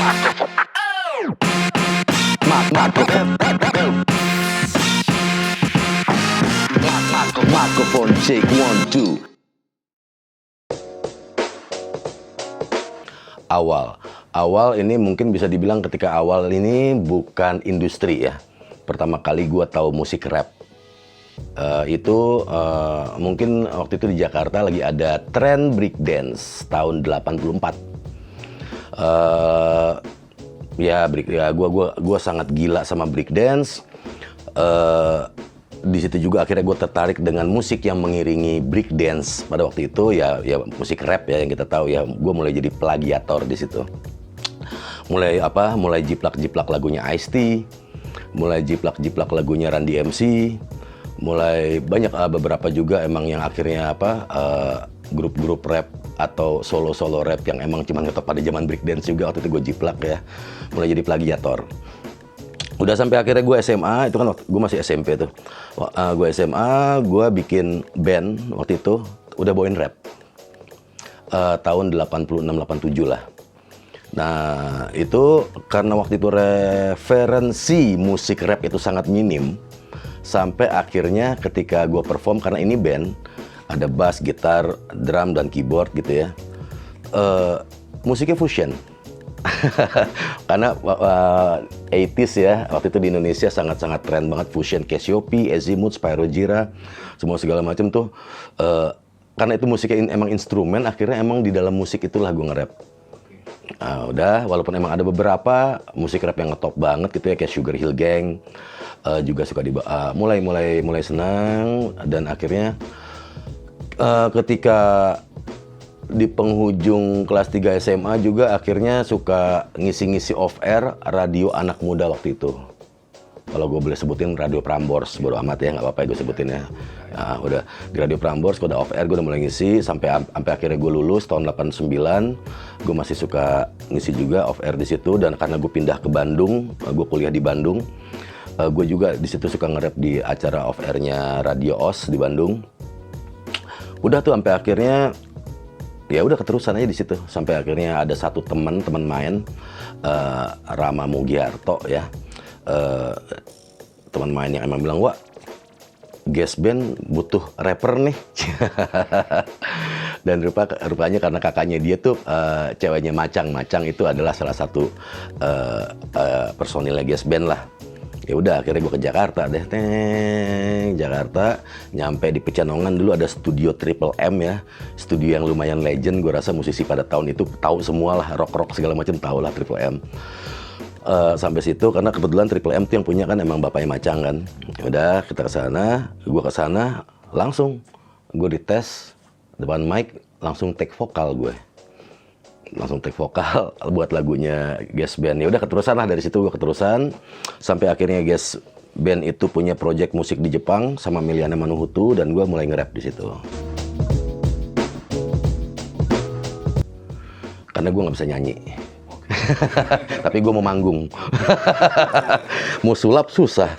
Microphone check 1 2. Awal ini mungkin bisa dibilang ketika awal ini bukan industri ya. Pertama kali gua tahu musik rap itu mungkin waktu itu di Jakarta lagi ada tren breakdance tahun 84. Gua sangat gila sama breakdance. Di situ juga akhirnya gue tertarik dengan musik yang mengiringi breakdance pada waktu itu ya musik rap ya yang kita tahu ya. Gue mulai jadi plagiator di situ. Mulai jiplak-jiplak lagunya Ice-T, mulai jiplak-jiplak lagunya Run DMC, mulai banyak beberapa juga emang yang akhirnya grup-grup rap atau solo-solo rap yang emang cuma ngetop pada zaman breakdance juga waktu itu gue jiplak ya. Mulai jadi plagiator. Udah sampai akhirnya gue SMA, itu kan waktu gue masih SMP tuh. Gue SMA, gue bikin band waktu itu, udah bawain rap. Tahun 86-87 lah. Nah, itu karena waktu itu referensi musik rap itu sangat minim. Sampai akhirnya ketika gue perform, karena ini band, ada bass, gitar, drum, dan keyboard gitu ya. Musiknya fusion. Karena 80s ya, waktu itu di Indonesia sangat-sangat tren banget fusion, Cassiope, Azimuth, Spyro Gyra, semua segala macam tuh. Karena itu musiknya emang instrumen, akhirnya emang di dalam musik itulah gue nge-rap. Nah, udah, walaupun emang ada beberapa musik rap yang ngetop banget gitu ya, kayak Sugar Hill Gang, juga suka mulai senang, dan akhirnya ketika di penghujung kelas 3 SMA juga akhirnya suka ngisi-ngisi off-air radio anak muda waktu itu. Kalau gue boleh sebutin Radio Prambors, bodo amat ya, nggak apa-apa gue sebutin ya. Nah, udah di Radio Prambors, gue udah off-air, gue udah mulai ngisi sampai akhirnya gue lulus tahun 89. Gue masih suka ngisi juga off-air di situ, dan karena gue pindah ke Bandung, gue kuliah di Bandung. Gue juga di situ suka nge-rap di acara off-airnya Radio OS di Bandung. Udah tuh sampai akhirnya ya udah keterusan aja di situ sampai akhirnya ada satu teman main Rama Mugiarto ya, teman main yang emang bilang, wah Gas Band butuh rapper nih. Dan rupanya karena kakaknya dia tuh ceweknya Macang itu adalah salah satu personilnya Gas Band lah. Ya udah akhirnya gue ke Jakarta deh, Jakarta, nyampe di Pecenongan. Dulu ada studio Triple M ya, studio yang lumayan legend. Gue rasa musisi pada tahun itu tahu semua lah, rock segala macam tahu lah Triple M. Sampai situ karena kebetulan Triple M tuh yang punya kan emang bapaknya Macang kan. Ya udah kita gue ke sana langsung gue dites depan mic, langsung take vokal buat lagunya Gas Band. Ya udah keterusan lah dari situ, gue keterusan sampai akhirnya Gas Band itu punya project musik di Jepang sama Miliana Manuhutu, dan gue mulai nge-rap di situ. Karena gue nggak bisa nyanyi. Tapi gue mau manggung. Mau sulap susah.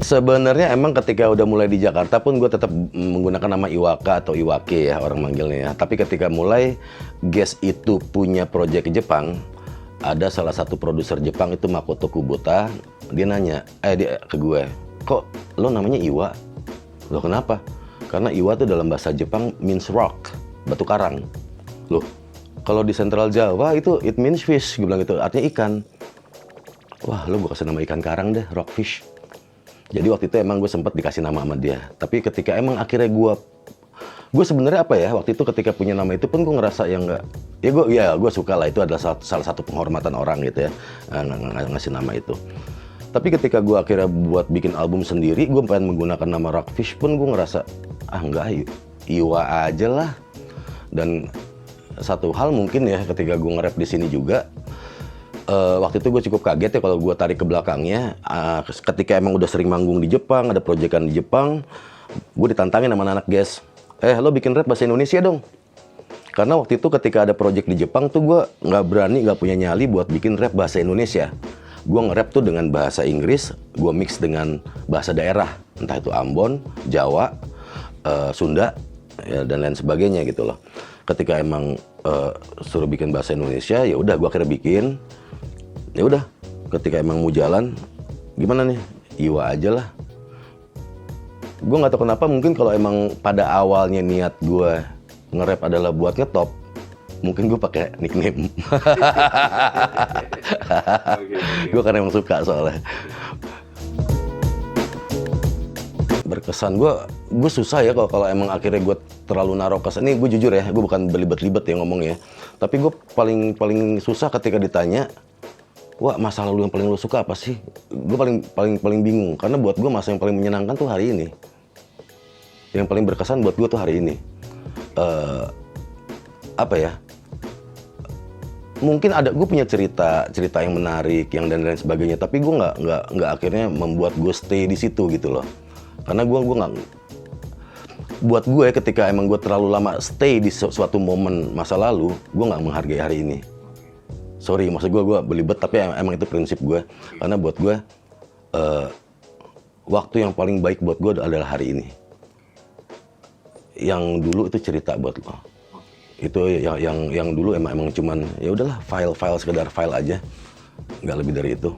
Sebenarnya emang ketika udah mulai di Jakarta pun gue tetap menggunakan nama Iwaka atau Iwake ya orang manggilnya ya. Tapi ketika mulai Gas itu punya proyek ke Jepang, ada salah satu produser Jepang itu Makoto Kubota, dia nanya, dia ke gue, kok lo namanya Iwa? Lo kenapa? Karena Iwa itu dalam bahasa Jepang means rock, batu karang. Loh, kalau di Central Jawa itu it means fish, gue bilang gitu, artinya ikan. Wah, lo gue kasih nama ikan karang deh, rockfish. Jadi waktu itu emang gue sempat dikasih nama sama dia. Tapi ketika emang akhirnya gue sebenarnya apa ya, waktu itu ketika punya nama itu pun gue ngerasa yang nggak, gue suka lah, itu adalah salah satu penghormatan orang gitu ya, ngasih nama itu. Tapi ketika gue akhirnya buat bikin album sendiri, gue pengen menggunakan nama Rockfish pun gue ngerasa, enggak, Iwa aja lah. Dan satu hal mungkin ya, ketika gue nge-rap di sini juga, waktu itu gue cukup kaget ya kalau gue tarik ke belakangnya. Ketika emang udah sering manggung di Jepang, ada proyekan di Jepang, gue ditantangin sama anak Gas, lo bikin rap bahasa Indonesia dong. Karena waktu itu ketika ada proyek di Jepang tuh gue nggak punya nyali buat bikin rap bahasa Indonesia. Gue nge-rap tuh dengan bahasa Inggris, gue mix dengan bahasa daerah, entah itu Ambon, Jawa, Sunda, ya, dan lain sebagainya gitu loh. Ketika emang suruh bikin bahasa Indonesia, ya udah gue akhirnya bikin. Ya udah, ketika emang mau jalan, gimana nih? Iwa aja lah. Gue nggak tahu kenapa, mungkin kalau emang pada awalnya niat gue nge-rap adalah buat ngetop, mungkin gue pakai nickname. Gue kan emang suka soalnya. Berkesan gue susah ya kalau emang akhirnya gue terlalu naruh kesan. Ini gue jujur ya, gue bukan belibet-libet ya ngomongnya. Tapi gue paling susah ketika ditanya, wah masa lalu yang paling lo suka apa sih? Gue paling bingung karena buat gue masa yang paling menyenangkan tuh hari ini. Yang paling berkesan buat gue tuh hari ini. Apa ya? Mungkin gue punya cerita yang menarik, yang dan lain sebagainya. Tapi gue nggak akhirnya membuat gue stay di situ gitu loh. Karena gue nggak, buat gue ketika emang gue terlalu lama stay di suatu momen masa lalu, gue nggak menghargai hari ini. Sorry, maksud gue belibet, tapi emang itu prinsip gue. Karena buat gue, waktu yang paling baik buat gue adalah hari ini. Yang dulu itu cerita buat lo. Itu yang dulu emang cuman ya udahlah file sekedar file aja, nggak lebih dari itu.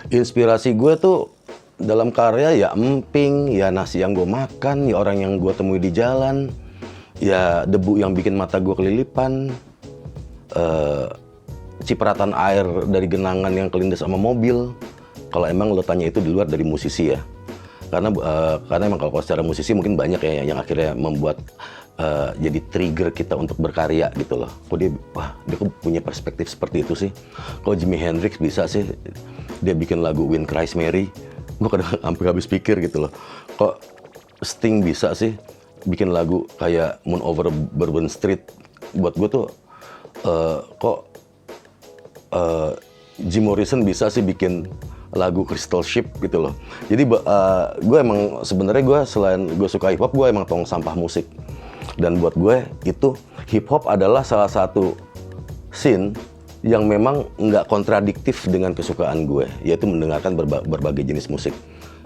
Inspirasi gue tuh dalam karya ya emping, ya nasi yang gue makan, ya orang yang gue temui di jalan, ya debu yang bikin mata gue kelilipan, cipratan air dari genangan yang kelindes sama mobil. Kalau emang lo tanya itu di luar dari musisi ya, karena emang kalau secara musisi mungkin banyak ya yang akhirnya membuat jadi trigger kita untuk berkarya gitu loh. Kok dia punya perspektif seperti itu sih. Kok Jimi Hendrix bisa sih dia bikin lagu Wind Cries Mary, gue kadang sampai habis pikir gitu loh. Kok Sting bisa sih bikin lagu kayak Moon Over Bourbon Street. Buat gue tuh Jim Morrison bisa sih bikin lagu Crystal Ship gitu loh. Jadi gue emang sebenarnya gue selain gue suka hip hop, gue emang tong sampah musik. Dan buat gue itu hip hop adalah salah satu scene yang memang nggak kontradiktif dengan kesukaan gue, yaitu mendengarkan berbagai jenis musik.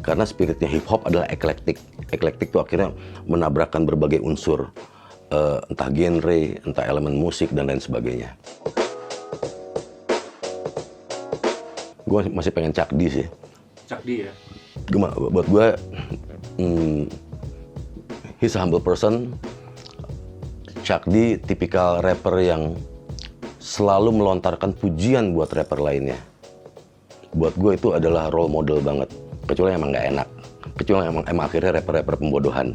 Karena spiritnya hip hop adalah eklektik. Eklektik itu akhirnya menabrakkan berbagai unsur, entah genre, entah elemen musik dan lain sebagainya. Gue masih pengen Chuck D sih. Chuck D ya? Buat gue, he's a humble person. Chuck D tipikal rapper yang selalu melontarkan pujian buat rapper lainnya. Buat gue itu adalah role model banget. Kecuali emang nggak enak. Kecuali emang akhirnya rapper pembodohan.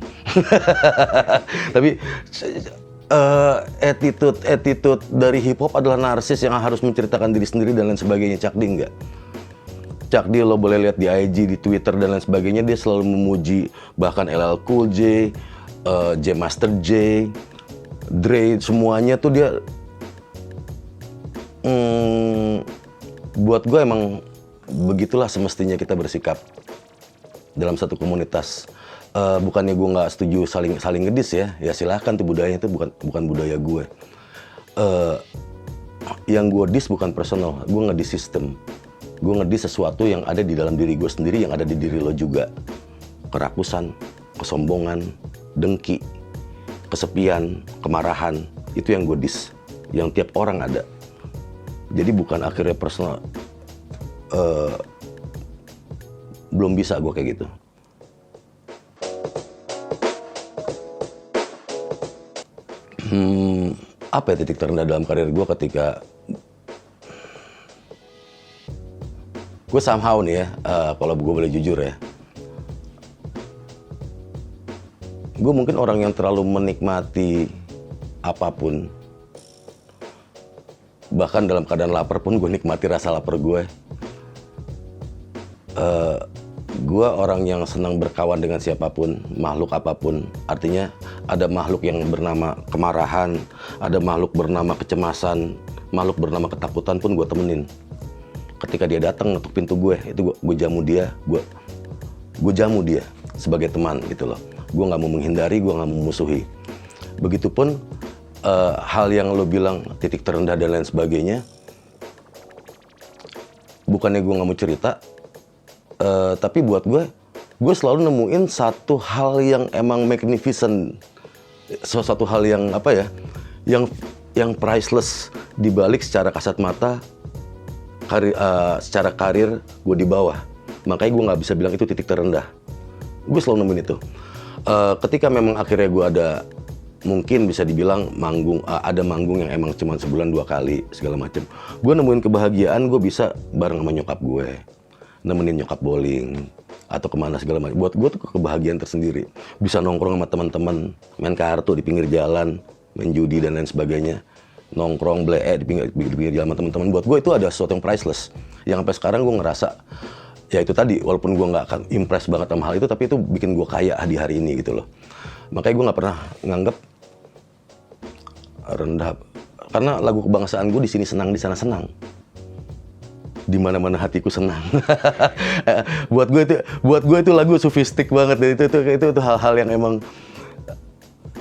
Tapi attitude dari hip hop adalah narsis yang harus menceritakan diri sendiri dan lain sebagainya. Chuck D enggak. Chuck D lo boleh lihat di IG, di Twitter dan lain sebagainya, dia selalu memuji bahkan LL Cool J, Master J, Dre, semuanya tuh dia. Buat gue emang begitulah semestinya kita bersikap dalam satu komunitas. Bukannya gue nggak setuju saling ngedis ya silahkan tuh, budayanya itu bukan budaya gue. Yang gue dis bukan personal, gue ngedis sistem. Gue ngedis sesuatu yang ada di dalam diri gue sendiri, yang ada di diri lo juga. Kerakusan, kesombongan, dengki, kesepian, kemarahan, itu yang gue dis, yang tiap orang ada. Jadi bukan akhirnya personal. Belum bisa gue kayak gitu. Apa ya titik terendah dalam karir gue ketika gue somehow nih ya, kalau gue boleh jujur ya, gue mungkin orang yang terlalu menikmati apapun. Bahkan dalam keadaan lapar pun gue nikmati rasa lapar gue. Gue orang yang senang berkawan dengan siapapun, makhluk apapun. Artinya ada makhluk yang bernama kemarahan, ada makhluk bernama kecemasan, makhluk bernama ketakutan pun gue temenin. Ketika dia datang ngetuk pintu gue, itu gue jamu dia, gue jamu dia sebagai teman gitu loh. Gue nggak mau menghindari, gue nggak mau memusuhi. Begitupun hal yang lo bilang titik terendah dan lain sebagainya, bukannya gue nggak mau cerita, tapi buat gue gue selalu nemuin satu hal yang emang magnificent, satu hal yang apa ya, yang priceless di balik secara kasat mata secara karir gue di bawah. Makanya gue nggak bisa bilang itu titik terendah. Gue selalu nemuin itu. Ketika memang akhirnya gue ada, mungkin bisa dibilang ada manggung yang emang cuma sebulan 2 kali segala macem. Gue nemuin kebahagiaan gue bisa bareng sama nyokap gue, nemenin nyokap bowling atau kemana segala macam. Buat gue tuh kebahagiaan tersendiri. Bisa nongkrong sama teman-teman, main kartu di pinggir jalan, main judi dan lain sebagainya. Nongkrong di pinggir jalan sama teman-teman. Buat gue itu ada sesuatu yang priceless. Yang sampai sekarang gue ngerasa, ya itu tadi, walaupun gue nggak akan impress banget sama hal itu, tapi itu bikin gue kaya di hari ini gitu loh. Makanya gue nggak pernah nganggep rendah. Karena lagu kebangsaan gue di sini senang, di sana senang. Di mana-mana hatiku senang. Buat gue itu lagu sofistik banget. Itu hal-hal yang emang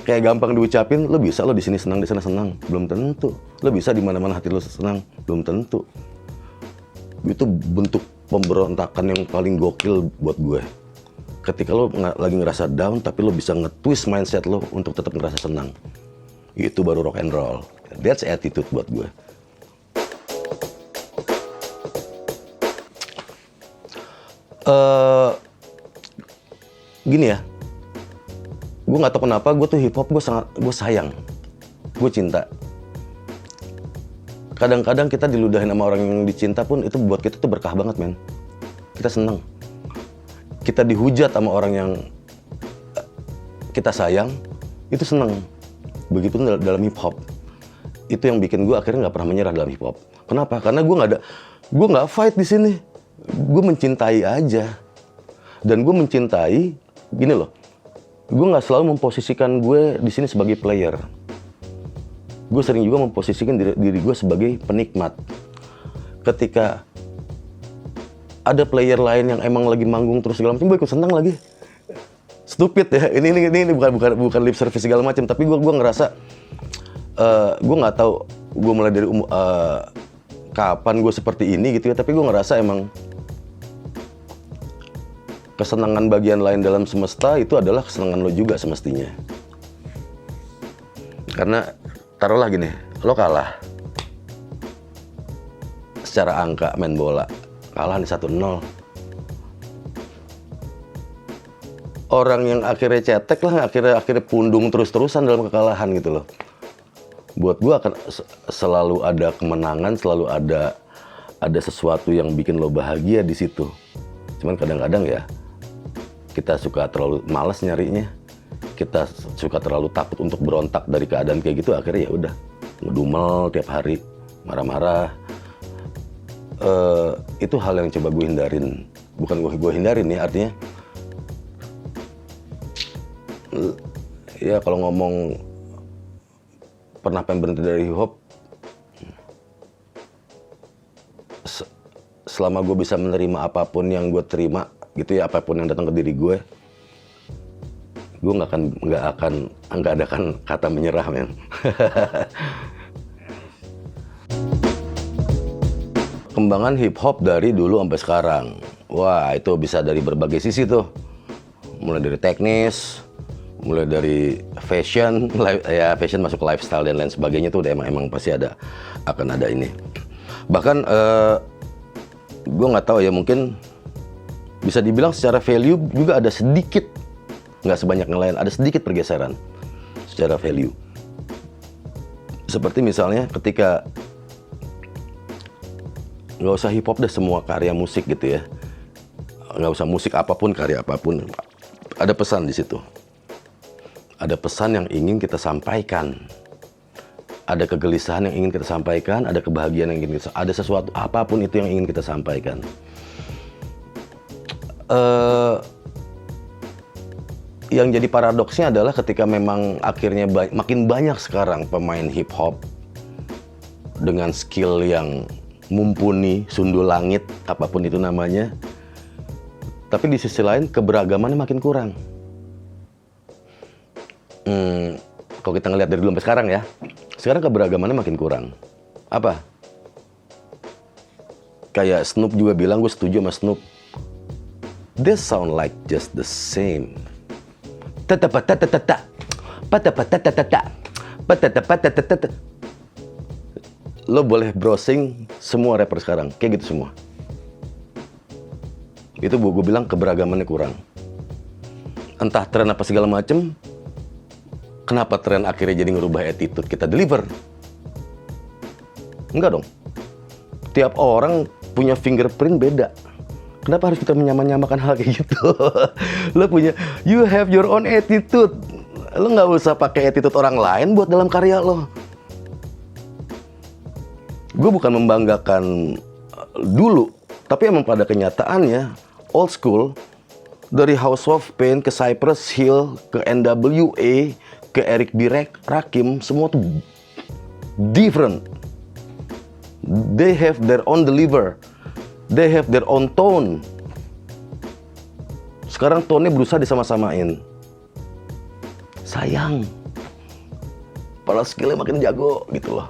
kayak gampang diucapin. Lo bisa lo di sini senang, di sana senang, belum tentu. Lo bisa di mana-mana hati lo senang, belum tentu. Itu bentuk pemberontakan yang paling gokil buat gue. Ketika lo lagi ngerasa down, tapi lo bisa nge-twist mindset lo untuk tetap ngerasa senang. Itu baru rock and roll. That's attitude buat gue. Gini ya, gue nggak tahu kenapa gue tuh hip hop gue sayang, gue cinta. Kadang-kadang kita diludahin sama orang yang dicinta pun itu buat kita tuh berkah banget, men. Kita seneng. Kita dihujat sama orang yang kita sayang, itu seneng. Begitu dalam hip hop. Itu yang bikin gue akhirnya nggak pernah menyerah dalam hip hop. Kenapa? Karena gue nggak fight di sini. Gue mencintai aja. Dan gue mencintai, gini loh, gue nggak selalu memposisikan gue di sini sebagai player. Gue sering juga memposisikan diri gue sebagai penikmat. Ketika ada player lain yang emang lagi manggung terus segala macam, gue ikut senang lagi. Stupid ya, ini bukan lip service segala macam, tapi gue ngerasa, gue nggak tahu gue mulai dari kapan gue seperti ini gitu ya, tapi gue ngerasa emang kesenangan bagian lain dalam semesta itu adalah kesenangan lo juga semestinya. Karena taruhlah gini, lo kalah secara angka main bola, kalah nih 1-0. Orang yang akhirnya cetek lah, akhirnya pundung terus-terusan dalam kekalahan gitu loh. Buat gue akan selalu ada kemenangan, selalu ada sesuatu yang bikin lo bahagia di situ. Cuman kadang-kadang ya kita suka terlalu malas nyarinya, kita suka terlalu takut untuk berontak dari keadaan kayak gitu, akhirnya ya udah ngedumel tiap hari, marah-marah. Itu hal yang coba gue hindarin. Bukan gue hindarin ya, artinya ya kalau ngomong pernah pengen berhenti dari hip hop, selama gue bisa menerima apapun yang gue terima gitu ya, apapun yang datang ke diri gue nggak ada kata menyerah, men. Kembangan hip hop dari dulu sampai sekarang, wah itu bisa dari berbagai sisi tuh, mulai dari teknis, mulai dari fashion, ya fashion masuk ke lifestyle dan lain sebagainya tuh udah emang pasti akan ada ini. Bahkan gue nggak tahu ya, mungkin bisa dibilang secara value juga ada sedikit, nggak sebanyak yang lain, ada sedikit pergeseran secara value. Seperti misalnya ketika nggak usah hip hop deh, semua karya musik gitu ya, nggak usah musik apapun, karya apapun, ada pesan di situ. Ada pesan yang ingin kita sampaikan, ada kegelisahan yang ingin kita sampaikan, ada kebahagiaan yang ingin kita, ada sesuatu apapun itu yang ingin kita sampaikan. Yang jadi paradoksnya adalah ketika memang akhirnya makin banyak sekarang pemain hip hop dengan skill yang mumpuni, sundul langit, apapun itu namanya, tapi di sisi lain keberagamannya makin kurang. Kalau kita ngelihat dari dulu sampai sekarang ya, sekarang keberagamannya makin kurang. Apa? Kayak Snoop juga bilang, gue setuju sama Snoop. They sound like just the same. Tata-pata-tata-tata. Pata-pata-tata-tata. Pata-pata-tata-tata. Lo boleh browsing semua rapper sekarang, kayak gitu semua. Itu gue bilang keberagamannya kurang. Entah tren apa segala macem, kenapa tren akhirnya jadi ngerubah attitude kita deliver? Enggak dong. Tiap orang punya fingerprint beda. Kenapa harus kita menyamakan hal kayak gitu? Lo punya, you have your own attitude. Lo nggak usah pakai attitude orang lain buat dalam karya lo. Gue bukan membanggakan dulu, tapi emang pada kenyataannya old school, dari House of Pain ke Cypress Hill ke NWA ke Eric B. Rakim, semua tuh different. They have their own deliver, they have their own tone. Sekarang tone-nya berusaha disama-samain. Sayang, padahal skillnya makin jago gitu loh.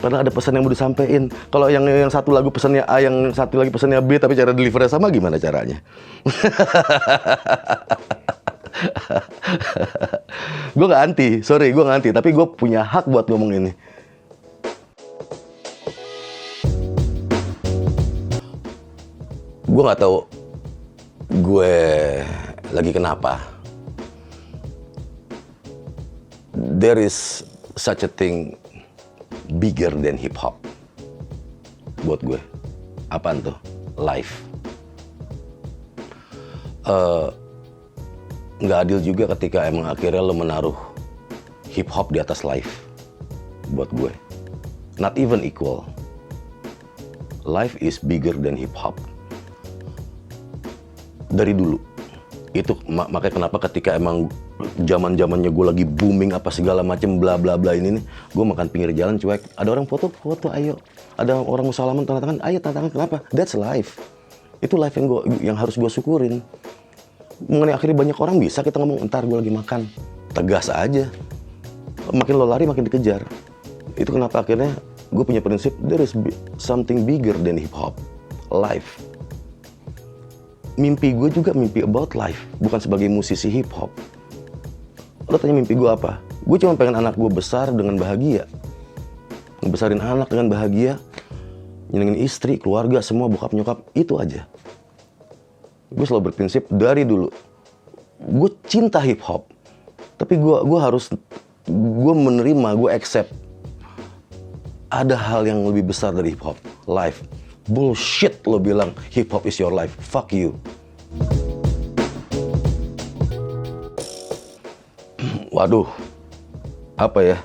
Padahal ada pesan yang mau disampaikan. Kalau yang satu lagu pesannya A, yang satu lagi pesannya B, tapi cara delivernya sama, gimana caranya? Gue nggak anti, sorry, gue nggak anti, tapi gue punya hak buat ngomong ini. Gue nggak tahu gue lagi kenapa. There is such a thing bigger than hip hop buat gue. Apaan tuh? Life. Nggak adil juga ketika emang akhirnya lo menaruh hip hop di atas life. Buat gue, not even equal. Life is bigger than hip hop. Dari dulu itu makanya kenapa ketika emang zaman-zamannya gue lagi booming apa segala macem bla bla bla ini nih, gue makan pinggir jalan cuek, ada orang foto ayo, ada orang mau salaman tanda tangan, ayo tanda tangan, kenapa? That's life. Itu life yang harus gue syukurin. Mengenai akhirnya banyak orang bisa kita ngomong, entar gue lagi makan, tegas aja. Makin lo lari makin dikejar. Itu kenapa akhirnya gue punya prinsip, there is something bigger than hip hop, life. Mimpi gue juga mimpi about life, bukan sebagai musisi hip hop. Lo tanya mimpi gue apa? Gue cuma pengen anak gue besar dengan bahagia. Ngebesarin anak dengan bahagia, nyenengin istri, keluarga, semua bokap nyokap, itu aja. Gue selalu berprinsip dari dulu. Gue cinta hip hop, tapi gue harus, gue menerima, gue accept. Ada hal yang lebih besar dari hip hop, life. Bullshit lo bilang hip hop is your life, fuck you. Waduh, apa ya?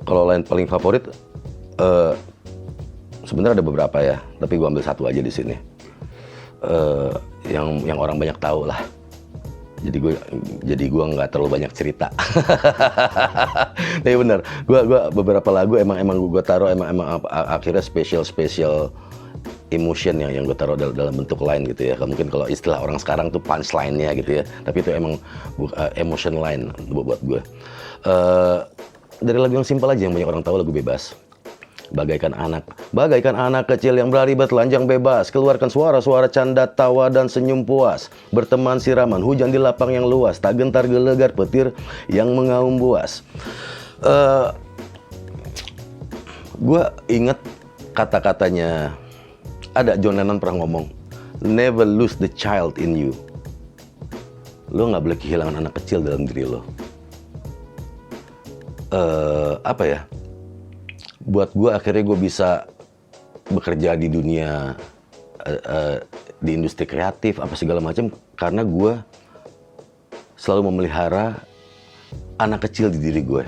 Kalau lain paling favorit, sebenarnya ada beberapa ya, tapi gue ambil satu aja di sini. Yang orang banyak tahu lah. Jadi gue nggak terlalu banyak cerita. Tapi bener, gue beberapa lagu emang gue taruh emang akhirnya spesial emotion yang gue taruh dalam bentuk line gitu ya. Mungkin kalau istilah orang sekarang tuh punchline-nya gitu ya. Tapi itu emang emotion line buat gue. Dari lagu yang simpel aja yang banyak orang tahu, lagu Bebas. Bagaikan anak kecil yang berlari bertelanjang bebas, keluarkan suara-suara canda tawa dan senyum puas, berteman siraman hujan di lapang yang luas, tak gentar gelegar petir yang mengaum buas. Gue inget kata-katanya, ada John Lennon pernah ngomong, never lose the child in you. Lo nggak boleh kehilangan anak kecil dalam diri lo. Apa ya? Buat gue akhirnya gue bisa bekerja di dunia di industri kreatif apa segala macam karena gue selalu memelihara anak kecil di diri gue.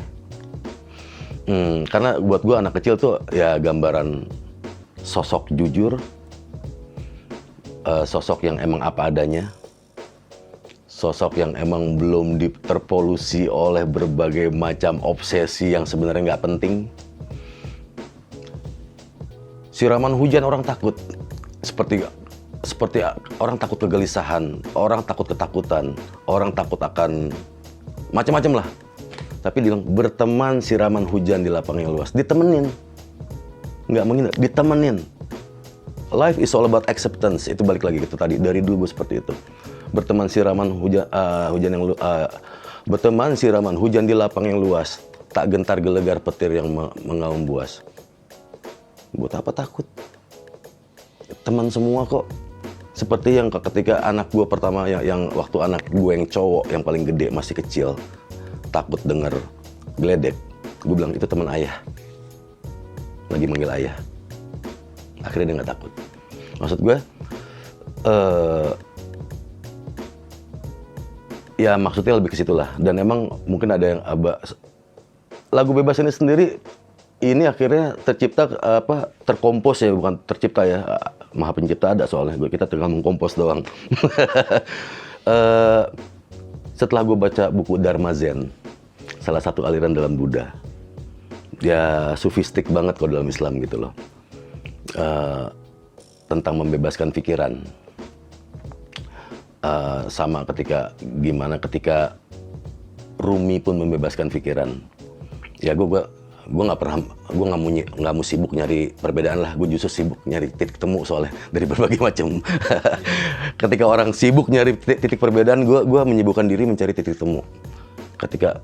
Karena buat gue anak kecil tuh ya gambaran sosok jujur, sosok yang emang apa adanya, sosok yang emang belum terpolusi oleh berbagai macam obsesi yang sebenarnya nggak penting. Siraman hujan orang takut, seperti orang takut kegelisahan, orang takut ketakutan, orang takut akan macam-macam lah. Tapi dia bilang berteman siraman hujan di lapang yang luas, ditemenin, nggak menghindar, ditemenin. life is all about acceptance. Itu balik lagi gitu tadi. Dari dulu gue seperti itu. Berteman siraman berteman siraman hujan di lapang yang luas. Tak gentar gelegar petir yang mengaum buas. Buat apa takut? Teman semua kok. Seperti yang ketika anak gue pertama, yang waktu anak gue yang cowok yang paling gede masih kecil, takut denger geledek. Gue bilang itu teman ayah. Lagi manggil ayah. Akhirnya dia nggak takut. Maksud gue, ya maksudnya lebih ke situ lah. Dan emang mungkin ada yang lagu Bebas ini sendiri ini akhirnya tercipta terkompos ya, bukan tercipta ya. Maha Pencipta ada soalnya, kita tinggal mengkompos doang. Setelah gue baca buku Dharma Zen, salah satu aliran dalam Buddha, ya sufistik banget kalau dalam Islam gitu loh, tentang membebaskan pikiran. Sama gimana ketika Rumi pun membebaskan pikiran. Ya gue nggak mau sibuk nyari perbedaan lah. Gue justru sibuk nyari titik temu soalnya dari berbagai macam. Ketika orang sibuk nyari titik perbedaan, gue menyibukkan diri mencari titik temu. Ketika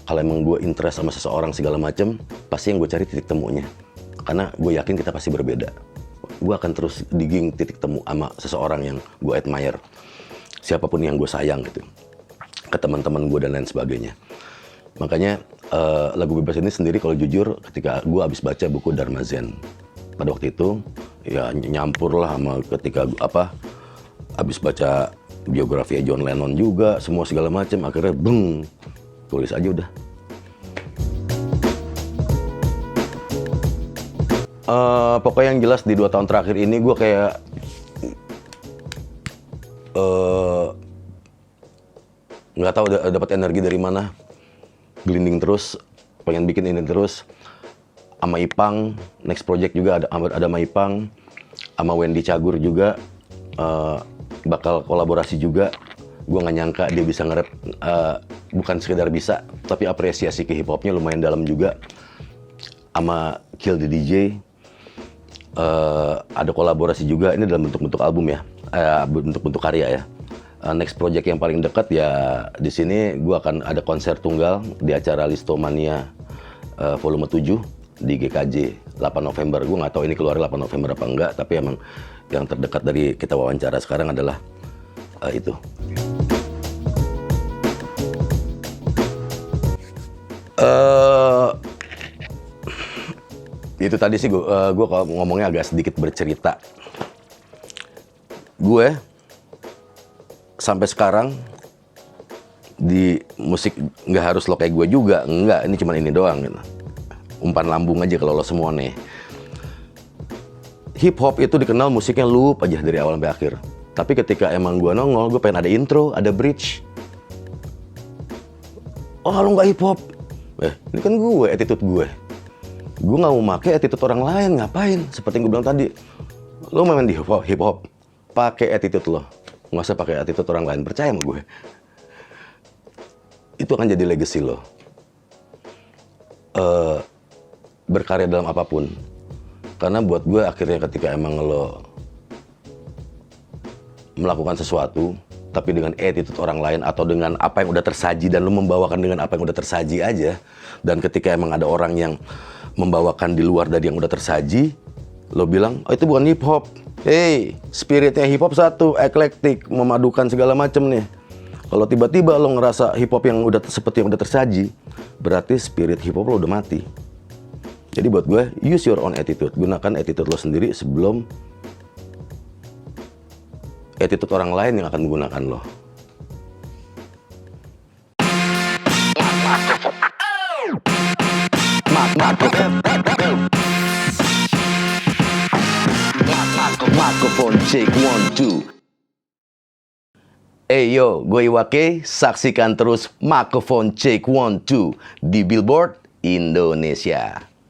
kalau emang gue interest sama seseorang segala macam, pasti yang gue cari titik temunya. Karena gue yakin kita pasti berbeda. Gue akan terus digging titik temu sama seseorang yang gue admire, siapapun yang gue sayang gitu, ke teman-teman gue dan lain sebagainya. Makanya lagu Bebas ini sendiri kalau jujur ketika gue habis baca buku Dharma Zen pada waktu itu, ya nyampur lah sama ketika habis baca biografi John Lennon juga, semua segala macam, akhirnya tulis aja udah. Pokoknya yang jelas di 2 tahun terakhir ini gue kayak nggak tahu dapat energi dari mana, glinding terus, pengen bikin ini terus. Sama Ipang, next project juga ada sama Ipang, sama Wendy Cagur juga bakal kolaborasi juga. Gue nggak nyangka dia bisa nge-rap, bukan sekedar bisa, tapi apresiasi ke hip hopnya lumayan dalam juga. Sama Kill the DJ, ada kolaborasi juga. Ini dalam bentuk-bentuk album ya, bentuk-bentuk karya ya. Next project yang paling dekat ya di sini gue akan ada konser tunggal di acara Listomania volume 7 di GKJ 8 November. Gue nggak tahu ini keluar 8 November apa enggak, tapi emang yang terdekat dari kita wawancara sekarang adalah itu. Itu tadi sih gue kalau ngomongnya agak sedikit bercerita. Gue sampai sekarang di musik nggak harus lo kayak gue juga, enggak, ini cuma ini doang gitu. Umpan lambung aja kalau lo semua nih. Hip hop itu dikenal musiknya loop aja dari awal sampai akhir. Tapi ketika emang gue nongol, gue pengen ada intro, ada bridge. Oh lo nggak hip hop? Ini kan gue, attitude gue. Gue nggak mau pakai attitude orang lain, ngapain? Seperti yang gue bilang tadi, lo main di hip hop, pakai attitude lo. Nggak usah pakai attitude orang lain, percaya sama gue. Itu akan jadi legacy lo. Berkarya dalam apapun. Karena buat gue akhirnya ketika emang lo melakukan sesuatu, tapi dengan attitude orang lain atau dengan apa yang udah tersaji dan lo membawakan dengan apa yang udah tersaji aja. Dan ketika emang ada orang yang membawakan di luar dari yang udah tersaji, lo bilang, oh itu bukan hip hop. Hey, spiritnya hip hop satu, eklektik, memadukan segala macem nih. Kalau tiba-tiba lo ngerasa hip hop yang udah seperti yang udah tersaji, berarti spirit hip hop lo udah mati. Jadi buat gue, use your own attitude. Gunakan attitude lo sendiri sebelum attitude orang lain yang akan menggunakan lo. Microphone check 1, 2. Yo, gue Iwake, saksikan terus Microphone check 1, 2 di Billboard Indonesia.